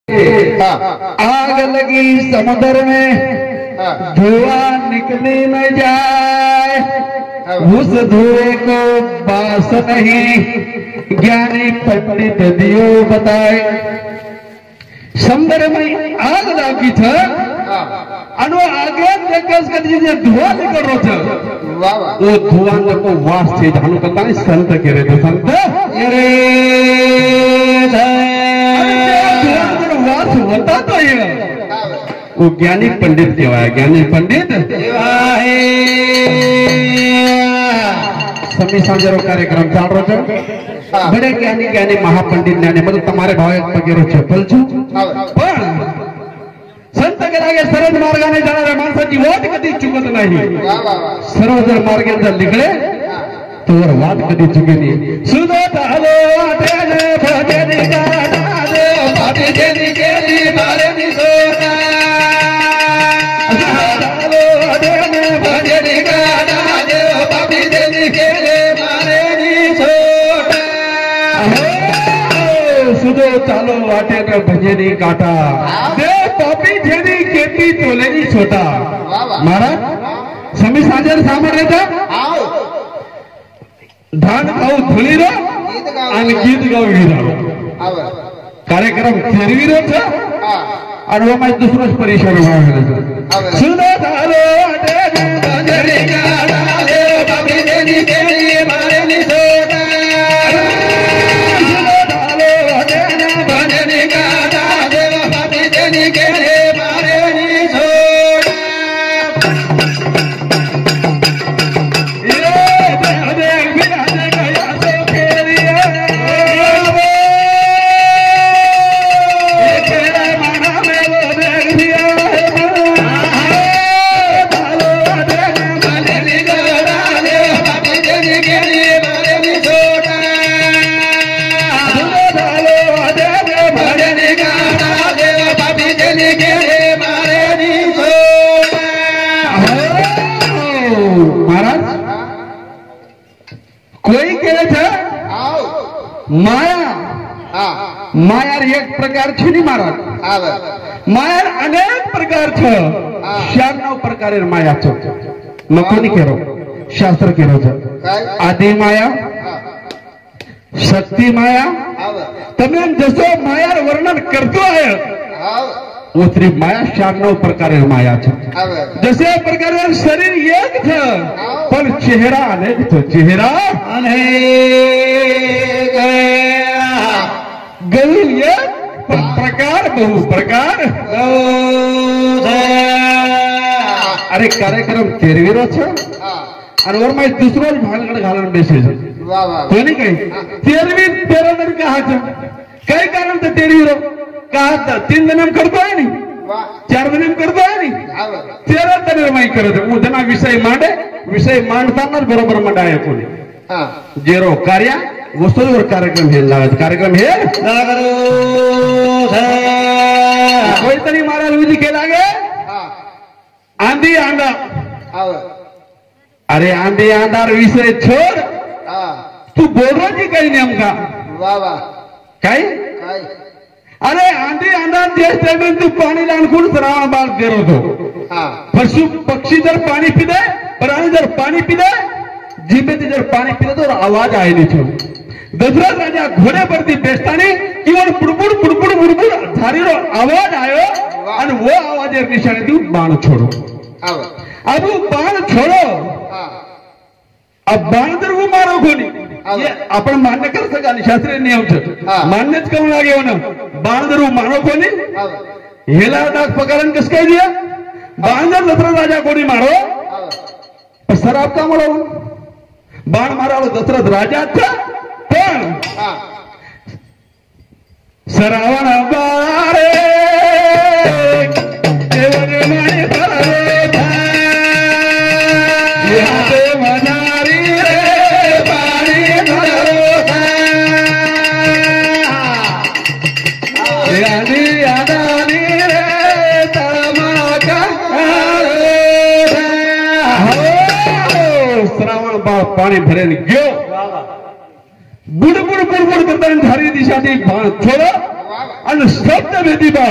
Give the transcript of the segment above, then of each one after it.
आग लगी समुद्र में धुआं निकले न जाए, उस धुएं को बास नहीं ज्ञानी पंडित दियो बताए। समुद्र में आग लागी था आणि आगे कधी जे धुआं निकल रहो था वो धुआं को वास थे जानो कता नहीं संत के रे तो संत अरे वास होता तो ये वो ज्ञानी पंडित केवाय ज्ञानी पंडित समी सांजरो कार्यक्रम चाल रहो छे बड़े ज्ञानी ज्ञानी महापंडित ज्ञानी मतलब तुम्हारे भाव वगैरे चपल छु पण संत गेला सरळ मार्गाने जाणाऱ्या माणसाची वाट कधी चुकत नाही। सरळ जर मार्गाने जर निघले तर वाट कधी चुकेली। सुदत आलो वाटेने भजनी गाता देव पाटी देनी केली मारेनी सोना। सुदत आलो वाटेने भजनी गाता देव पाटी देनी केली मारेनी सोना। सुदत आलो वाटेने भजनी गाता देव पापी जेनी केपी तोलेनी छोटा। महाराज समी सांजर सामोरे था धान खाऊ धुळीरो आणि गीत गाऊ विरा कार्यक्रम फेरविरो था आणि वो दुसरोच परिसर व्हायला सुदत आलो वाटेने भजनी गाता देव पापी देनी केली मारेनी सोना। सुदत आलो वाटेने भजनी गाता देव पापी देनी केली मारेनी सोना। कोई केले छ माया माया एक प्रकार छी नी महाराज माया अनेक प्रकार छ 96 प्रकारेर माया छ न कोणी केरो शास्त्र केरो छ आदि माया शक्ती माया तमे जसो मायार वर्णन करतो आहे उतरी माया 96 प्रकारेर माया छ। जसे प्रकारेर शरीर एक छ पण चेहरा अनेक छ चेहरा अनेक गळू एक पण प्रकार बहु प्रकार अरे कार्यक्रम तेरवीरो छ आणि वर माय दुसरो भानगड घालून बेसे छ कोणी काही तेरवी 13 दिन का हा छ काय कारण ते तेरवीरो का 3 दिन करतो आहे नी 4 दिन करतो आहे नी 13 दिन माई करत उदना विषय मांडे विषय मांडताना बरोबर मंडाय कोणी जेरो कार्य वस्तूवर कार्यक्रम हे लागत कार्यक्रम हे कोई तरी महाराज विधी केला गे आंधी आंधा अरे आंधी आंधार विषय छोड तू बोलवाची काही नेमका काय अरे आंधी अंदाज जे तू पाणी लांकून श्रावण बाळ देर होतो पशु पक्षी जर पाणी पिले प्राणी जर पाणी पिले जिभेती जर पाणी पिले तर आवाज आहे निचो दसरा राजा घोड्यावरती बेसताने किंवा पुडपुड पुडपुड पुडपुड झारीरो आवाज आयो आणि वो आवाजेर निशाने देऊ बाण छोडो अब बाण छोडो अब बाण जर वो मारो कोणी आपण मान्य कर सका शास्त्रीय नियम छ मान्यच करू लागे हो ना बाण जर मारो कोणी हेला दाग पकडन कस काय दिया बाण जर दसरा राजा कोणी मारो सराब का मारो बाण माराव दशरथ राजा पण सरावण बारे पाणी भरेल गयो बुडबुड बुडबुड करता झारी दिशा बाण छोड़ो आणि शब्द भेदी बा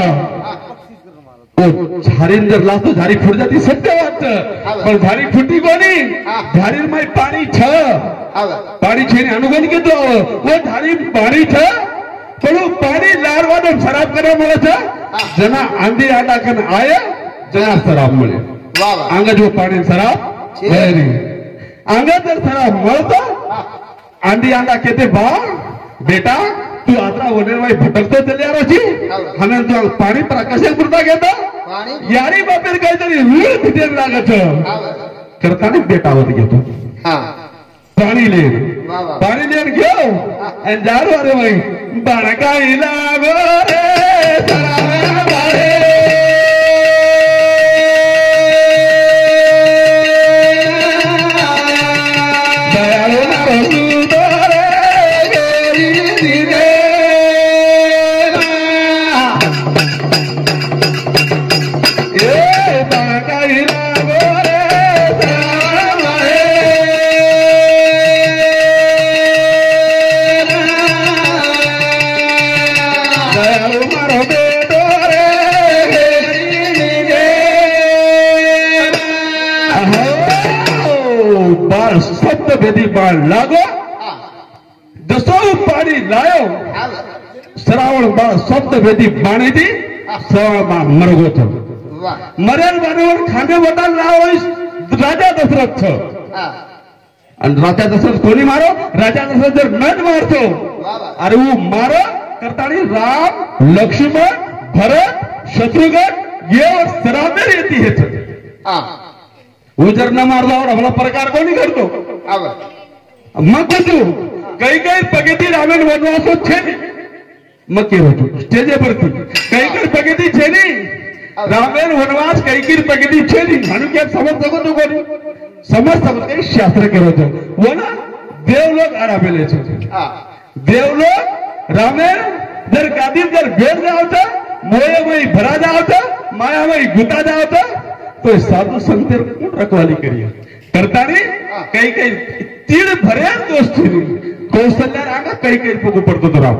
झारीन जर लावतो झारी फुट जाती सत्य वाटत पण झारी फुटी कोणी झारी माय पाणी छ पाणी छेने अनुगण घेतो वो झारी पाणी छ पण पाणी लारवानो खराब करा मला छ जना आंधी आटा कन आया जना शराब मिळे अंग जो पाणी शराब अंग जर शराब મળતો आंधी आटा कहते बा बेटा तू आता वनेरवाई भटकतो चल्यारो छी हमें तो पाणी प्रकाशे पुरता घेतो यारी बापेर काहीतरी रूळ तिथे लागत करताना बेटा होत घेतो पाणी लेन घेऊ आणि जारू अरे बाई बाळकाई लागो रे सरावे शब्द भेदी बाळ लागो जसो पाणी लायो श्रावण बाळ शब्द भेदी बाणी दी श्रावण बाळ मरगो थो मरेल बाणवर खांदे वटाल लाव राजा दशरथ छ आणि राजा दशरथ कोणी मारो राजा दशरथ जर नट मारतो अरे वो मारो करतानी राम लक्ष्मण भरत शत्रुघ्न ये सरामेर येती है वो जर न मारला और हमला प्रकार कोणी करतो मग तू काही काही पगेती रामेण वनवासो छेनी मग के होतो स्टेजे परती काही काही पगेती छेनी रामेण वनवास काही काही पगेती छेनी म्हणून क्या समज सको तो कोणी समज सकते शास्त्र के होतो वो ना देवलोक आरामेले छे देवलोक रामेण जर गादी जर भेट जावता मोयमय भरा जावता मायामय गुता जावता तो साधु संतर कोण रखवाली करिए करतानी काही काही तीड भरे दोस्त कौशल्या रागा काही काही पगू पडतो तो राम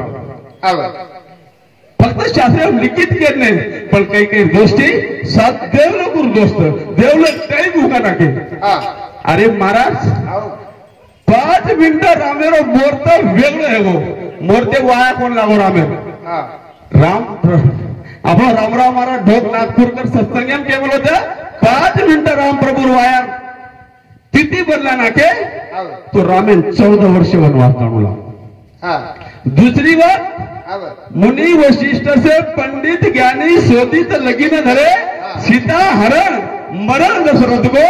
फक्त शास्त्र लिखित केले पण काही काही गोष्टी सात देवलोक दोस्त देवलोक काही भूका टाके अरे महाराज 5 मिनिटं रामेरो मोरत वेगळं आहे वो मोरते वाया कोण लागो रामेर राम आपण रामराव महाराज ढोक नागपूरकर सत्संग एम केवल होतं 5 मिनिटं राम प्रभु वाया तिथी बदला ना के तो रामेन 14 वर्ष वनवास काढला दुसरी बात मुनि वशिष्ठ से पंडित ज्ञानी शोधित लगीन धरे सीता हरण मरण दशरथ को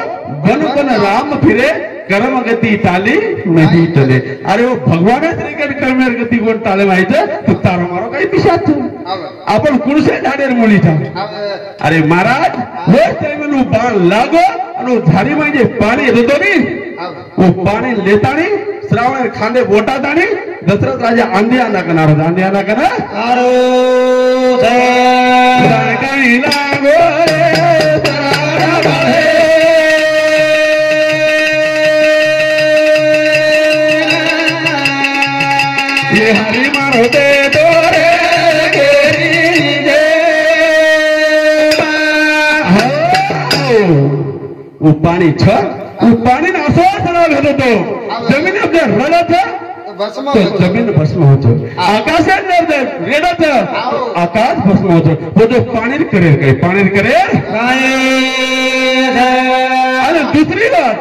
बन बन राम फिरे कर्म गती ताली नहीं चले अरे वो भगवान कर्मेर गती कोण ताले माहित तू तारो मारो काही पिशाच आपण कुणसे झाडेर मुलीचा अरे महाराज वो टाइम बाण लागो आणि झारी म्हणजे पाणी येतो नी वो पाणी लेतानी श्रावण खांदे बोटातानी दशरथ राजा आंधी आला करणार आंधी आला करा आरो जय काही लागो रे सरावे ये हरी मारो दे दोरे गेरी जे वो पाणी छ वो पाणी ना असो सडा भेटतो तो जमीन आपल्या रडत तो जमीन भस्म होतो आकाशात जर रेडत आकाश भस्म होतो वो जो पाणी करेल काय पाणी करेल काय आणि दुसरी बात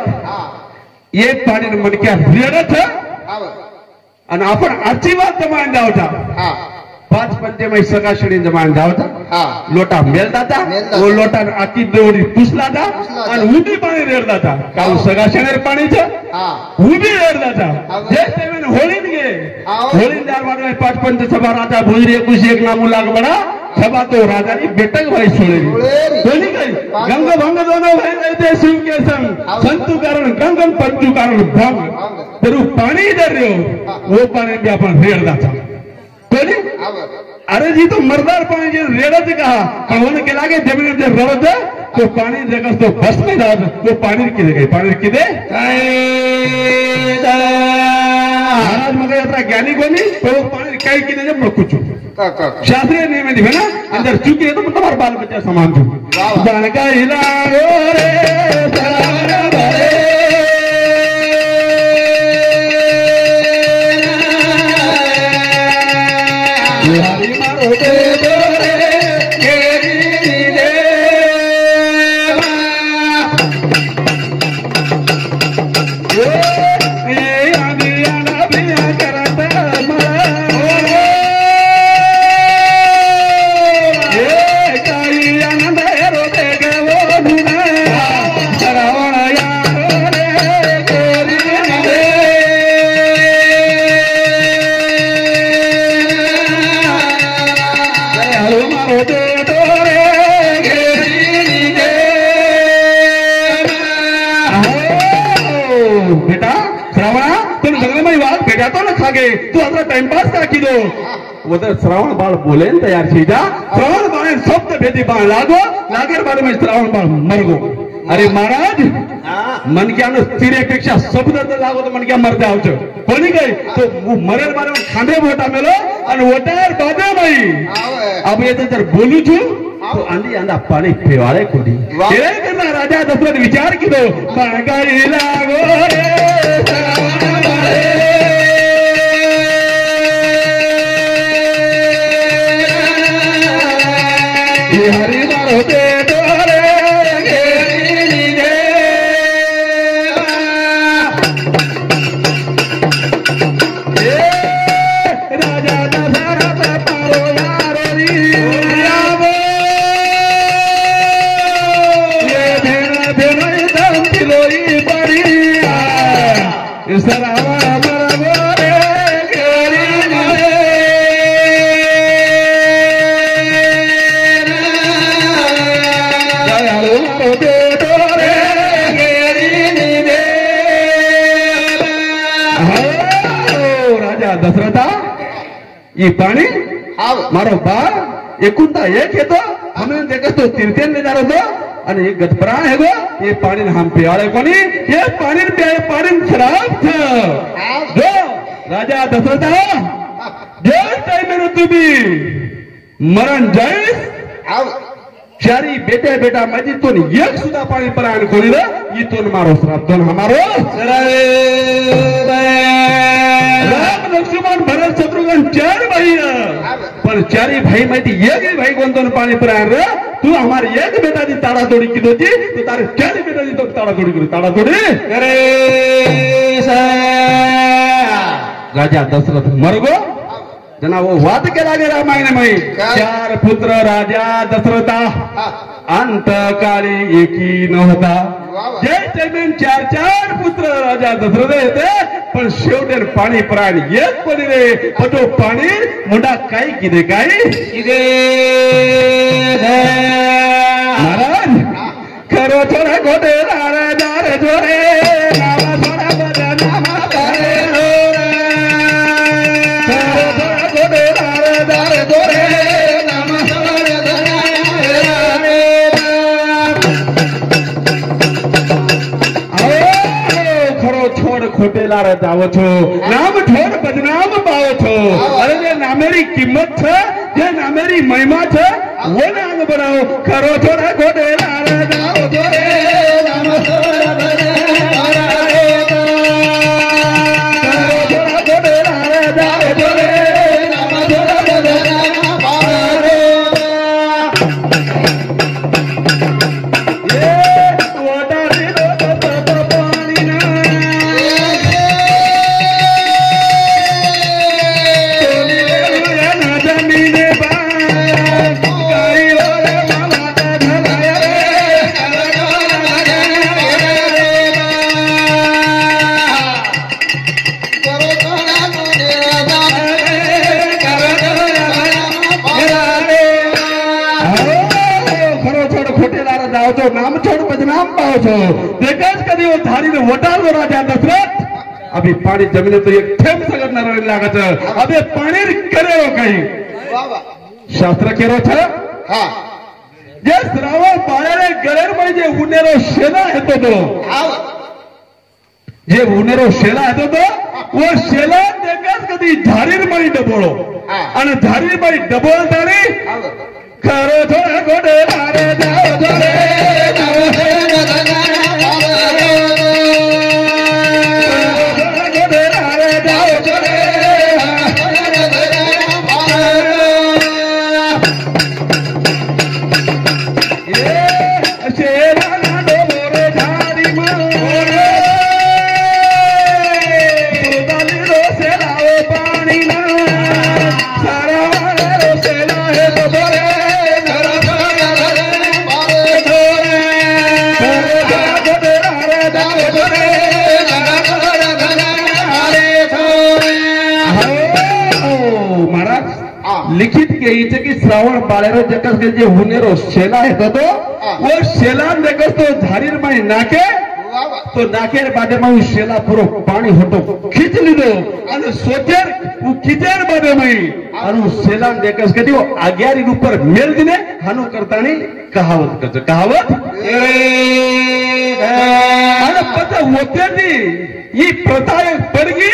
ये पाणी मनक्या रेडत आणि आपण आजची बात जमान जावता 5 पंचेमय सकाशणी जमान जावता लोटा मेल दाता वो लोटा आती देवडी पुसला था आणि उभी पाणी रेड दाता काऊ सकाशणेर पाणीचं उभी रेड दाता जे तेमेन होळीन गे होळीन दरबार 5 पंच सभा राजा भोजरी 21 नामू लाग बडा सभा तो राजानी बेटक भाई सोळेरी कोणी काही गंग भंग दोनो भाई ते शिव के संग संतु कारण गंगन पंचु कारण भंग तेरू पाणी दर रहो वो पाणी भी आपण रेड दाता कोणी अरे जी तो मर्दार पाणी जे रेडच कहा पण होने के लागे जमीन जे रवत तो पाणी जगस तो बस में जात तो पाणी किदे गई पाणी किदे काय महाराज मग यात्रा ज्ञानी कोणी तो पाणी काय किदे जब कुछ शास्त्रीय नियम है ना, अंदर चुकी है तो तुम्हारा बाल बच्चा समान तू बनका हिला रे सरावण भरे हरि मारो दे रे केरी दे ये आदि आना बिया करता बेटा श्रावणा तुम जंगल में बात भेटा तो ना खागे तू अपना टाइम पास का की दो वो तो श्रावण बाल बोले न तैयार सीधा श्रावण बाल सब तो भेदी बाल लागो लागे बारे में श्रावण बाल मर गो अरे महाराज मन क्या स्त्रीपेक्षा शब्द लागो तो मन क्या मर जाओ कोणी गई तो वो मरे बारे में खांदे मोटा मेलो और वोटार बादे भाई अब ये तो जर बोलू छू तो आंधी आंधा पानी फेवाड़े कोडी ये करना राजा दशरथ विचार की दो बनकाई लागो रे श्रावण भरे हरि मारो दे रे घेरी दे राजा दशरथ पारो यारो सरावण बरबो रे घेरी दे दयालु मारो दे रे घेरी दे राजा दशरथा ये पाणी मारो बार एकुंता एक येतो हमें देखो तो तीर्थेन ले जा रहा અને એ ગતપરા હેગો એ પાણી હામ પીવાળે કોની એ પાણી ખરાબ છે જો રાજા દશરથ જે ટાઈમે નો તું બી મરણ જઈશ ચારી બેટા બેટા માજી તો એક સુધા પાણી પરાયણ કોની રે ઈ તો મારો શ્રાપ તો હમારો રામ લક્ષ્મણ ભરત શત્રુઘ્ન ચાર ભાઈ पर चारी भाई माहिती एक भाई कोणतो पाणी परायण रे तू हमारे एक बेटा दी ताड़ा तोड़ी की दोती तो तारे चारी बेटा दी तो ताड़ा तोड़ी करू ताड़ा तोड़ी अरे राजा दशरथ मरगो जना वो वाद के लागे रामायण में चार पुत्र राजा दशरथा अंत काली एकी नव्हता जय टाइमेन चार चार पुत्र राजा दशरथ येते पण शेवटेन पाणी परायण एक कोणी रे तो पाणी मुंडा काय किदे काय किदे महाराज खरो थोडा गोटे रे दारे जोरे नामा थोडा बजा नामा तारे खरो थोडा गोटे रे दारे जोरे नामा थोडा रे खरो छोड़ खोटेला रे जावो छो नाम छोड़ बदनाम पावो छो अरे जे नामेरी किंमत छे जे नामेरी महिमा छे वो नाम बनाओ खरो छोड़ा खोटेला रे जावो छो रे नाम छोड़ बदनाम रे खरो छोड़ा खोटेला रे जावो छो रे नाम छोड़ बदनाम रे ये वोटारी तो पानी ना नाम छोड़ बदनाम पाओ छो देखाच कधी वो धारी ने वटालो राजा दशरथ अभी पाणी जमीन तो एक थेंब सगत न रही लागत अबे पाणी करे हो काही शास्त्र केरो छ हां जे श्रावण पाळ्याने गळेर म्हणजे उन्नेरो शेना येतो तो जे उनेरो शेला હતો તો वो शेला देखास कधी झारीर माई डबोळो आणि झारीर माई डबोळ ताणी खरो थोडे गोडे मारे जाओ थोडे लिखित के इथे की श्रावण बाळेरो जकस के जे हुनेरो शेला है तो वो शेला देखस तो झारीर माई नाके तो नाकेर बादे में शेला पूरो पानी होतो खींच लीधो અને સોચેર वो खीचेर बादे में અને शेला देखस के वो आग्यारी ऊपर मेल दिने हानो करतानी कहावत करते कहावत અને पता होते दी ये प्रथा पड़गी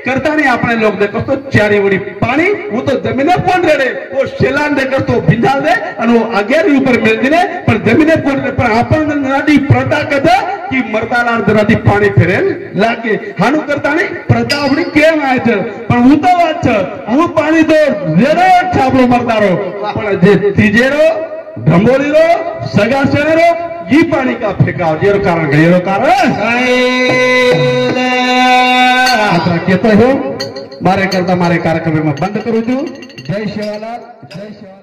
करता नहीं अपने लोग देखो तो चारी बड़ी पानी वो तो जमीने पड़ रहे वो शेलान देखो तो भिंजाल दे और वो आगे ऊपर मिल दिने पर जमीने पड़ रहे पर अपन नदी प्रता कदा कि मरताला नदी पानी फेरे लागे हानु करता नहीं प्रता अपनी केम आए थे पर वो तो अच्छा वो पानी तो जेरो छापलो मरतारो पर जे तीजेरो ढंबोलीरो सगा सेनेरो ये पानी का फेंकाव जेरो कारण कहता हो मारे करता मारे कार्यक्रम में बंद करूँ जय शिवालाल जय शिवालाल।